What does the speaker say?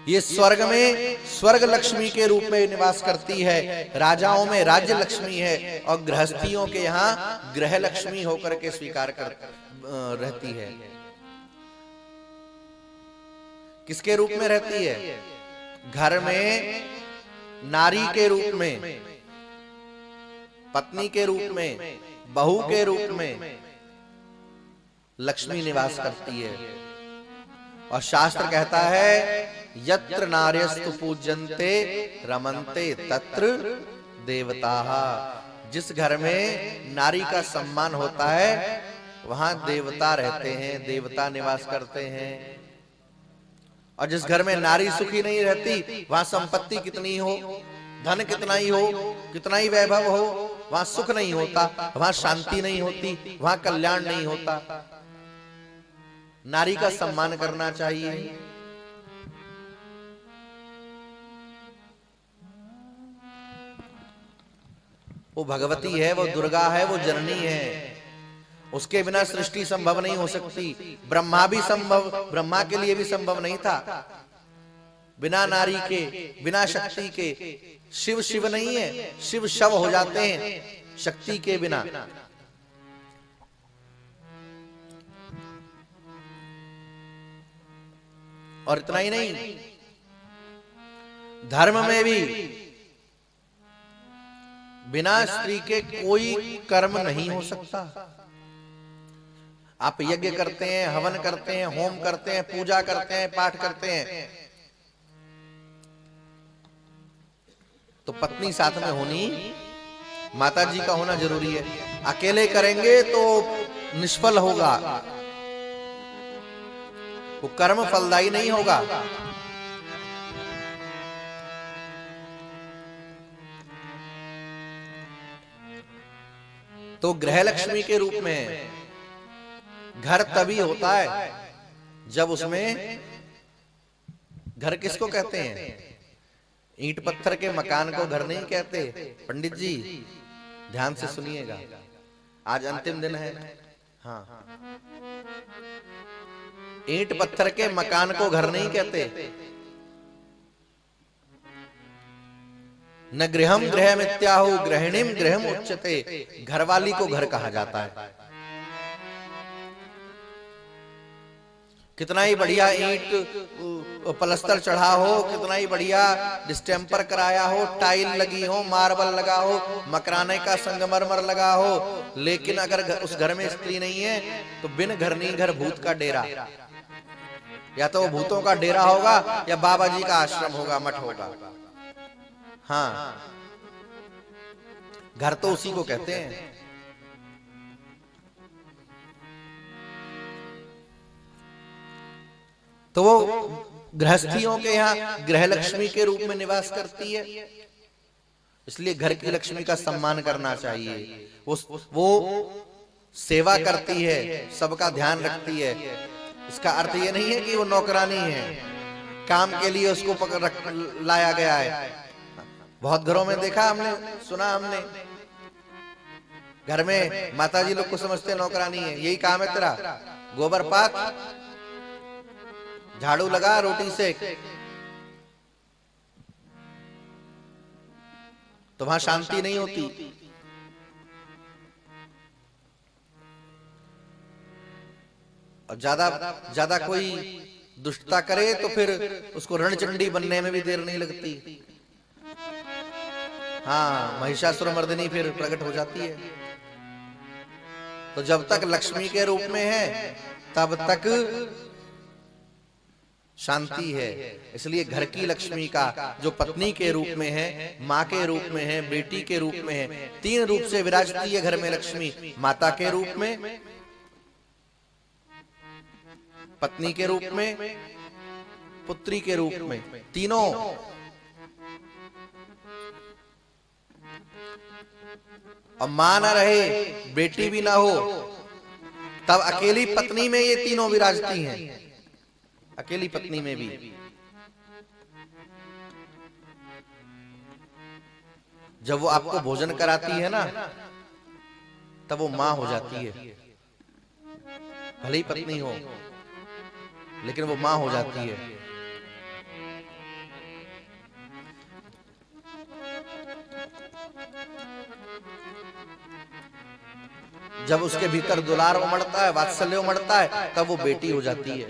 ये स्वर्ग में स्वर्ग लक्ष्मी के रूप में निवास करती है, राजाओं में राज्य लक्ष्मी है, और गृहस्थियों के यहाँ गृह लक्ष्मी होकर के स्वीकार कर रहती है। किसके रूप में रहती है? घर में नारी के रूप में, पत्नी के रूप में, बहू के रूप में लक्ष्मी निवास करती है। और शास्त्र कहता है यत्र नार्यस्तु पूज्यन्ते रमन्ते तत्र देवताः। जिस घर में नारी का सम्मान होता है वहां देवता रहते हैं, देवता निवास करते हैं। और जिस घर में नारी सुखी नहीं रहती, वहां संपत्ति कितनी हो, धन कितना ही हो, कितना ही वैभव हो, वहां सुख नहीं होता, वहां शांति नहीं होती, वहां कल्याण नहीं होता। नारी का सम्मान करना चाहिए। वो भगवती है, वो दुर्गा है, वो जननी है। उसके बिना सृष्टि संभव नहीं हो सकती। ब्रह्मा भी संभव, ब्रह्मा के लिए भी संभव नहीं था बिना नारी के, बिना शक्ति के। शिव शिव नहीं है, शिव शव हो जाते हैं शक्ति के बिना। और इतना ही नहीं, धर्म में भी बिना स्त्री के कोई कर्म नहीं हो सकता। आप यज्ञ करते हैं, हवन करते हैं, होम करते हैं, पूजा करते हैं, पाठ करते हैं, तो पत्नी साथ में होनी, माता जी का होना जरूरी है। अकेले करेंगे तो निष्फल होगा, वो कर्म फलदायी नहीं होगा। तो गृह लक्ष्मी के रूप में घर तभी होता है जब उसमें, घर किसको कहते हैं? ईंट पत्थर के मकान को घर नहीं कहते। पंडित जी ध्यान से सुनिएगा, आज अंतिम दिन है। हाँ, ईंट पत्थर के मकान को घर नहीं कहते। न गृहम गृहमित्याहु गृहिणीम गृहम उच्यते। घरवाली को घर कहा जाता है। कितना ही बढ़िया ईंट पलस्तर चढ़ा हो, कितना ही बढ़िया डिस्टेम्पर कराया हो, टाइल लगी हो, मार्बल लगा हो, मकराने का संगमरमर लगा हो, लेकिन अगर उस घर में स्त्री नहीं है तो बिन घर नहीं घर भूत का डेरा। या तो भूतों का डेरा होगा या बाबा जी का आश्रम होगा, मठ होगा। हाँ, घर तो उसी को कहते हैं। तो वो गृहस्थियों के यहाँ गृह लक्ष्मी के रूप में निवास करती है, इसलिए घर की लक्ष्मी का सम्मान करना चाहिए। वो सेवा करती है, सबका ध्यान रखती है। इसका अर्थ ये नहीं है कि वो नौकरानी है, काम के लिए उसको पकड़ लाया गया है। बहुत घरों में देखा हमने, सुना हमने, घर में माता जी लोग को समझते नौकरानी है, यही काम है तेरा, गोबर पात, झाड़ू लगा, रोटी सेक। तो वहां शांति नहीं होती। और ज्यादा कोई दुष्टता करे तो फिर उसको रणचंडी बनने में भी देर नहीं लगती। हाँ, महिषासुर मर्दिनी फिर प्रकट हो जाती है। तो जब तक लक्ष्मी के रूप में है तब तक शांति है। इसलिए घर की लक्ष्मी का जो पत्नी के रूप में है, माँ के रूप में है, बेटी के रूप में है, तीन रूप से विराजती है घर में लक्ष्मी। माता के रूप में, पत्नी के रूप में, पुत्री के रूप में, तीनों। और मां न रहे, बेटी भी ना हो, तब अकेली पत्नी में ये तीनों विराजती हैं। अकेली पत्नी में भी। जब वो आपको भोजन कराती है ना, तब वो मां हो जाती है। भले ही पत्नी हो, लेकिन वो मां हो जाती है। जब उसके भीतर दुलार उमड़ता है, वात्सल्य उमड़ता है, तब वो बेटी हो जाती है।